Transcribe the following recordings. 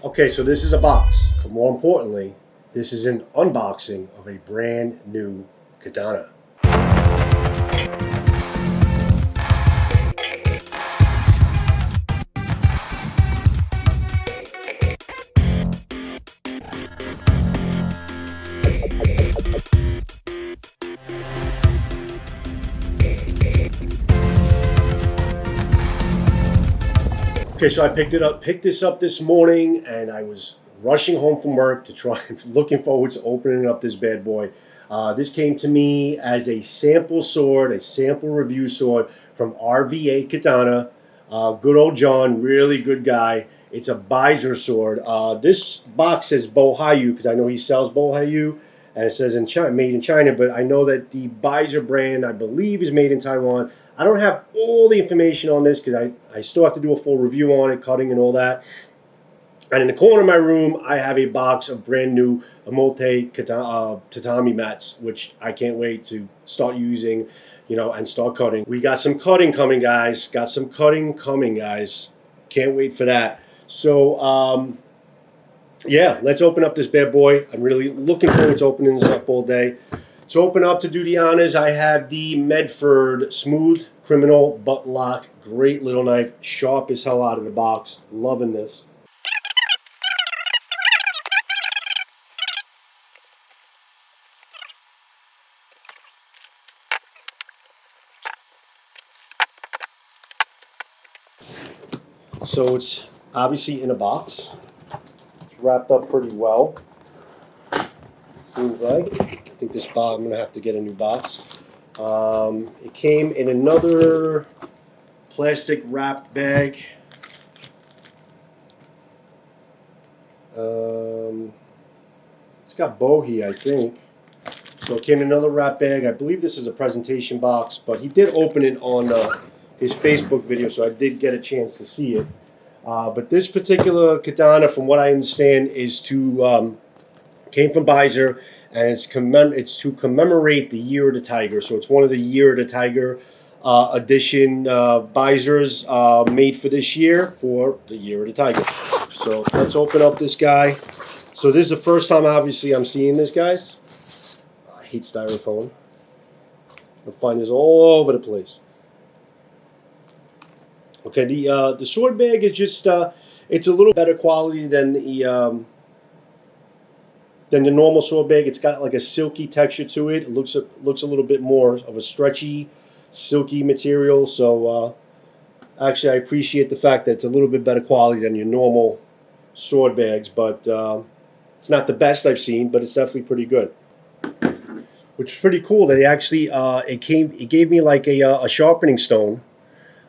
Okay, so this is a box, but more importantly, this is an unboxing of a brand new katana. Okay, so I picked this up this morning, and I was rushing home from work to try, looking forward to opening up this bad boy. This came to me as a sample sword, a sample review sword from RVA Katana. Good old John, really good guy. It's a BYZER sword. This box says Bohayu because I know he sells Bohayu, and it says in China, made in China. But I know that the BYZER brand, I believe, is made in Taiwan. I don't have all the information on this because I still have to do a full review on it, cutting and all that. And in the corner of my room, I have a box of brand new Emote tatami mats, which I can't wait to start using, and start cutting. We got some cutting coming, guys. Can't wait for that. So, yeah, let's open up this bad boy. I'm really looking forward to opening this up all day. To open up, to do the honors, I have the Medford Smooth Criminal Butt Lock. Great little knife, sharp as hell out of the box. Loving this. So it's obviously in a box. It's wrapped up pretty well. Seems like. I think this box, I'm going to have to get a new box. It came in another plastic wrapped bag. It's got bohi, I think. So it came in another wrap bag. I believe this is a presentation box, but he did open it on his Facebook video, so I did get a chance to see it. But this particular katana, from what I understand, is came from BYZER, and it's to commemorate the Year of the Tiger. So it's one of the Year of the Tiger edition BYZERs made for this year, for the Year of the Tiger. So let's open up this guy. So this is the first time, obviously, I'm seeing this, guys. I hate styrofoam. You'll find this all over the place. Okay, the sword bag is just it's a little better quality than the normal sword bag. It's got like a silky texture to it. It looks a little bit more of a stretchy, silky material. So actually, I appreciate the fact that it's a little bit better quality than your normal sword bags. But it's not the best I've seen, but it's definitely pretty good. Which is pretty cool that it gave me like a sharpening stone.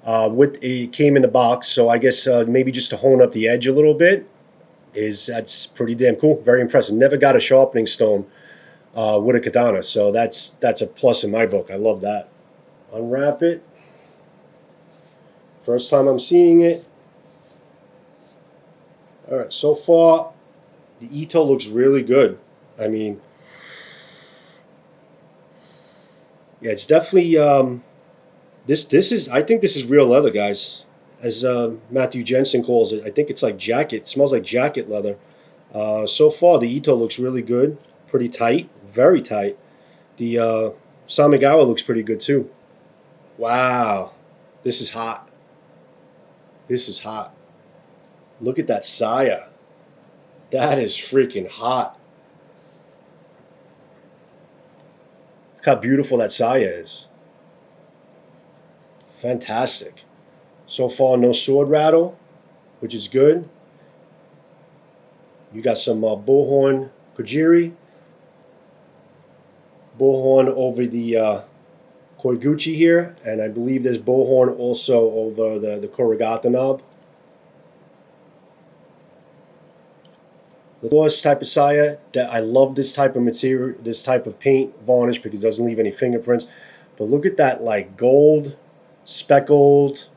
It came in the box, so I guess maybe just to hone up the edge a little bit. That's pretty damn cool. Very impressive. Never got a sharpening stone with a katana, so that's a plus in my book. I love that. Unwrap it. First time I'm seeing it. All right, so far the Ito looks really good. I mean, yeah, it's definitely I think this is real leather, guys. As Matthew Jensen calls it, I think it's like jacket. It smells like jacket leather. So far, the Ito looks really good. Pretty tight. Very tight. The Samigawa looks pretty good, too. Wow. This is hot. This is hot. Look at that saya. That is freaking hot. Look how beautiful that saya is. Fantastic. So far, no sword rattle, which is good. You got some bullhorn Kojiri. Bullhorn over the Koiguchi here, and I believe there's bullhorn also over the Korigata knob. The gloss type of saya, that I love this type of material, this type of paint varnish because it doesn't leave any fingerprints. But look at that, like gold, speckled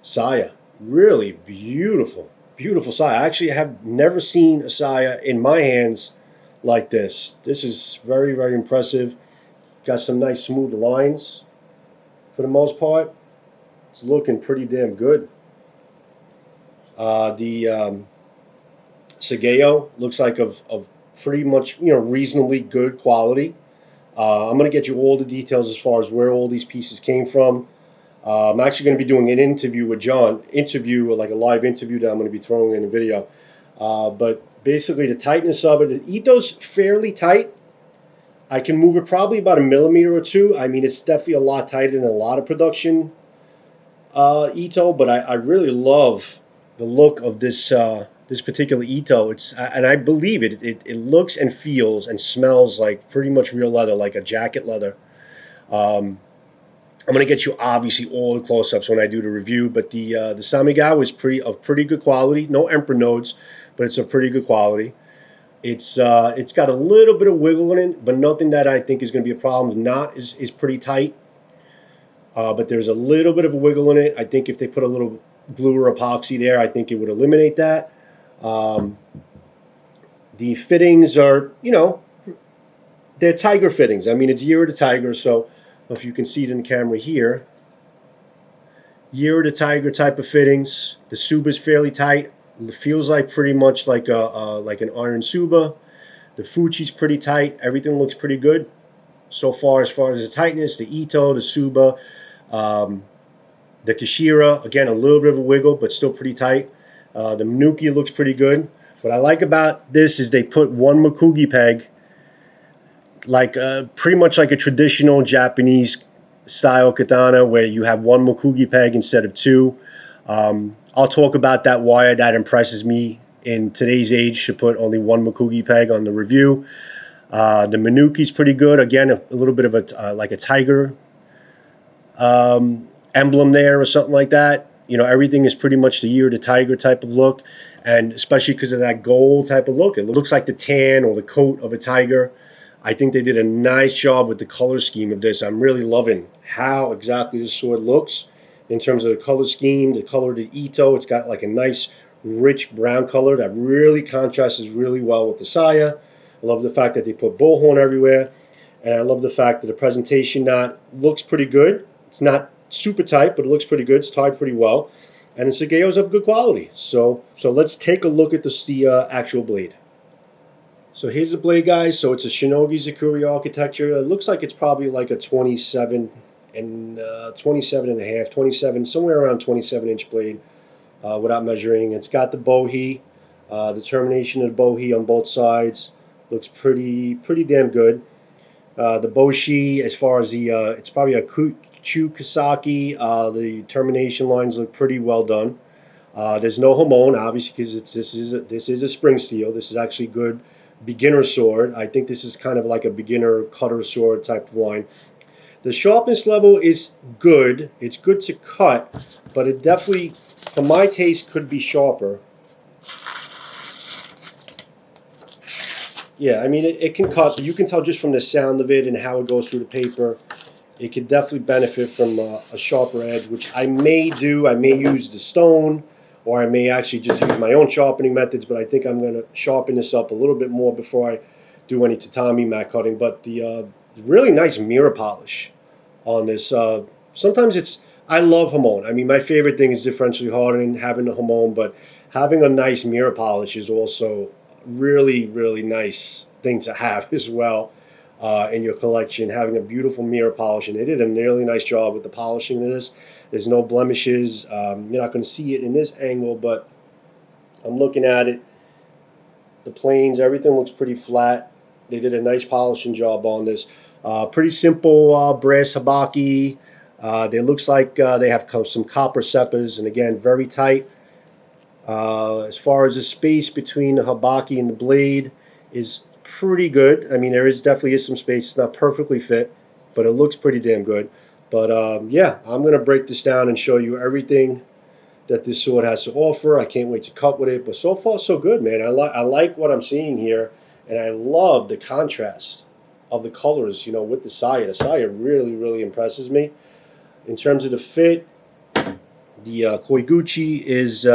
saya. Really beautiful, beautiful saya. I actually have never seen a saya in my hands like this. This is very, very impressive. Got some nice smooth lines for the most part. It's looking pretty damn good. The Sageo. Looks like of pretty much, reasonably good quality. I'm going to get you all the details as far as where all these pieces came from. I'm actually going to be doing an interview with John, like a live interview that I'm going to be throwing in a video. But basically the tightness of it, the Ito's fairly tight. I can move it probably about 1 millimeter or 2. I mean, it's definitely a lot tighter than a lot of production Ito, but I really love the look of this this particular Ito. And I believe it looks and feels and smells like pretty much real leather, like a jacket leather. I'm going to get you obviously all the close-ups when I do the review, but the Samigawa is pretty good quality. No emperor nodes, but it's a pretty good quality. It's got a little bit of wiggle in it, but nothing that I think is going to be a problem. The knot is pretty tight, but there's a little bit of a wiggle in it. I think if they put a little glue or epoxy there, I think it would eliminate that. The fittings are, they're tiger fittings. I mean, it's Year of the Tiger, so if you can see it in the camera here, Year of the Tiger type of fittings. The Suba's fairly tight. It feels like pretty much like an iron Suba. The Fuchi's pretty tight. Everything looks pretty good so far as the tightness. The Ito, the Suba, the Kashira, again, a little bit of a wiggle, but still pretty tight. The Minuki looks pretty good. What I like about this is they put one Makugi peg, like pretty much like a traditional Japanese style katana where you have one Makugi peg instead of 2. I'll talk about that, why that impresses me in today's age to put only one Makugi peg on the review. The Minuki's pretty good. Again, a little bit of a like a tiger emblem there or something like that. Everything is pretty much the Year of the Tiger type of look, and especially because of that gold type of look. It looks like the tan or the coat of a tiger. I think they did a nice job with the color scheme of this. I'm really loving how exactly this sword looks. In terms of the color scheme, the color of the Ito, it's got like a nice rich brown color that really contrasts really well with the saya. I love the fact that they put bullhorn everywhere, and I love the fact that the presentation knot looks pretty good. It's not super tight, but it looks pretty good. It's tied pretty well, and the Sageo's of good quality. So let's take a look at the actual blade. So here's the blade, guys. So it's a Shinogi Zakuri architecture. It looks like it's probably like a 27 and 27 and a half, 27, somewhere around 27-inch blade without measuring. It's got the bohi, the termination of the bohi on both sides. Looks pretty damn good. The boshi, as far as the, it's probably a Chukasaki. The termination lines look pretty well done. There's no hamon, obviously, because this is a spring steel. This is actually good beginner sword. I think this is kind of like a beginner cutter sword type of line. The sharpness level is good. It's good to cut, but it definitely, for my taste, could be sharper. Yeah, I mean, it can cut, but you can tell just from the sound of it and how it goes through the paper. It could definitely benefit from a sharper edge, which I may do. I may use the stone, or I may actually just use my own sharpening methods, but I think I'm going to sharpen this up a little bit more before I do any tatami mat cutting. But the really nice mirror polish on this. Sometimes I love hamon. I mean, my favorite thing is differentially hardening, having the hamon, but having a nice mirror polish is also really, really nice thing to have as well in your collection. Having a beautiful mirror polish, and they did a really nice job with the polishing of this. There's no blemishes. You're not going to see it in this angle, but I'm looking at it. The planes, everything looks pretty flat. They did a nice polishing job on this. Pretty simple brass habaki. It looks like they have some copper seppas, and again, very tight. As far as the space between the habaki and the blade is pretty good. I mean, there definitely is some space. It's not perfectly fit, but it looks pretty damn good. But yeah, I'm going to break this down and show you everything that this sword has to offer. I can't wait to cut with it, but so far so good, man. I like what I'm seeing here, and I love the contrast of the colors, with the saya. The saya really, really impresses me. In terms of the fit, the Koiguchi is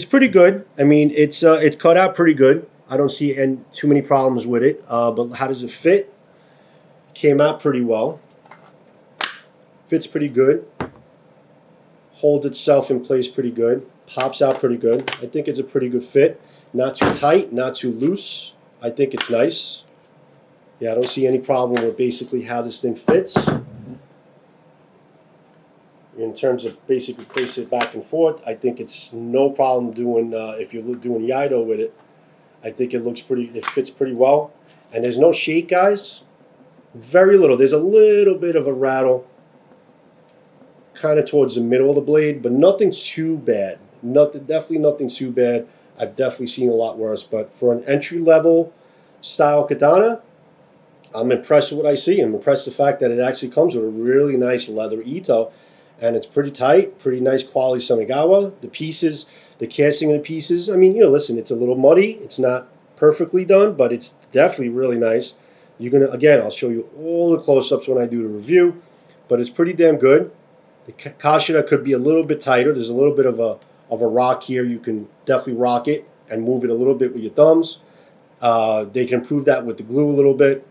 pretty good. I mean, it's cut out pretty good. I don't see too many problems with it. But how does it fit? Came out pretty well. Fits pretty good. holds itself in place pretty good, pops out pretty good. I think it's a pretty good fit. Not too tight, not too loose. I think it's nice. Yeah, I don't see any problem with basically how this thing fits. In terms of basically place it back and forth, I think it's no problem doing, if you're doing Yido with it, I think it fits pretty well. And there's no shake, guys. Very little. There's a little bit of a rattle kind of towards the middle of the blade, but nothing too bad. Definitely nothing too bad. I've definitely seen a lot worse, but for an entry-level style katana, I'm impressed with what I see. I'm impressed with the fact that it actually comes with a really nice leather ito, and it's pretty tight, pretty nice quality Samigawa. The pieces, the casting of the pieces, I mean, listen, it's a little muddy. It's not perfectly done, but it's definitely really nice. Again, I'll show you all the close-ups when I do the review, but it's pretty damn good. The kashira could be a little bit tighter. There's a little bit of a rock here. You can definitely rock it and move it a little bit with your thumbs. They can improve that with the glue a little bit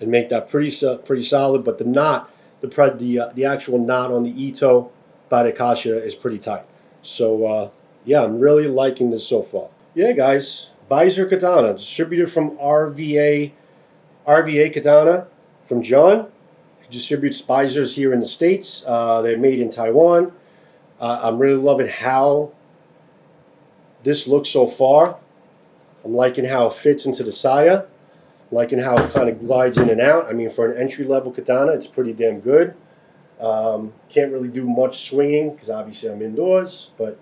and make that pretty solid. But the knot, the actual knot on the ito by the kashira is pretty tight. So yeah, I'm really liking this so far. Yeah, guys, BYZER Katana, distributed from RVA Katana from John. He distributes BYZERs here in the States. They're made in Taiwan. I'm really loving how this looks so far. I'm liking how it fits into the saya. I'm liking how it kind of glides in and out. I mean, for an entry-level katana, it's pretty damn good. Can't really do much swinging because obviously I'm indoors, but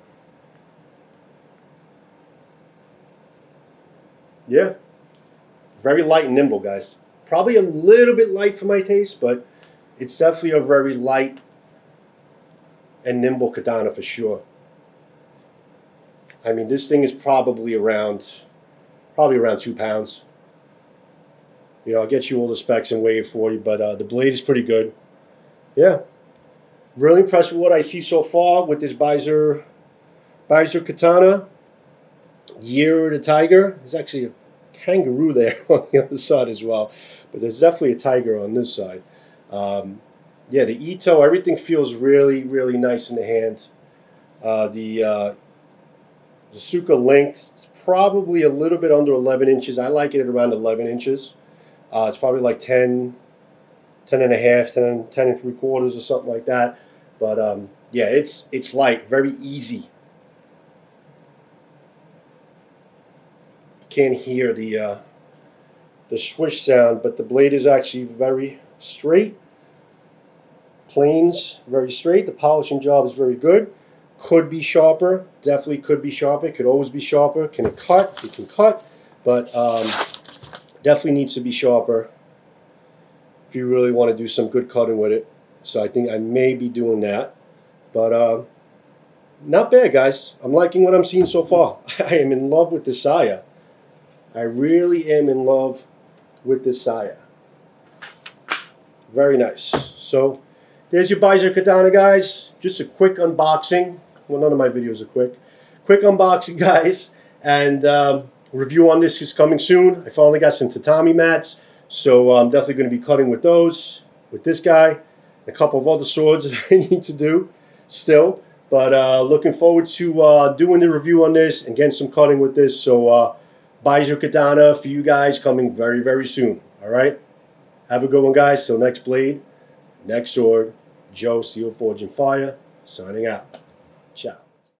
yeah, very light and nimble, guys. Probably a little bit light for my taste, but it's definitely a very light and nimble katana for sure. I mean, this thing is probably around 2 pounds. I'll get you all the specs and weigh it for you, but the blade is pretty good. Yeah, really impressed with what I see so far with this BYZER katana. Year of the tiger. There's actually a kangaroo there on the other side as well, but there's definitely a tiger on this side. Yeah, the ito, everything feels really, really nice in the hand. The Suka length is probably a little bit under 11 inches. I like it at around 11 inches. It's probably like 10 and a half, 10 and 3/4 or something like that. But yeah, it's light, very easy. Can't hear the swish sound, but the blade is actually very straight. Planes very straight. The polishing job is very good. Could be sharper. Definitely could be sharper. Could always be sharper. Can it cut? It can cut, but definitely needs to be sharper if you really want to do some good cutting with it. So I think I may be doing that, but not bad, guys. I'm liking what I'm seeing so far. I am in love with the saya. I really am in love with this saya. Very nice. So there's your BYZER katana, guys. Just a quick unboxing. Well, none of my videos are quick. Quick unboxing, guys. And review on this is coming soon. I finally got some tatami mats. So I'm definitely going to be cutting with those, with this guy, a couple of other swords that I need to do still. But looking forward to doing the review on this and getting some cutting with this. So BYZER katana for you guys coming very, very soon. All right? Have a good one, guys. Till next blade, next sword, Joe, Steel Forge and Fire, signing out.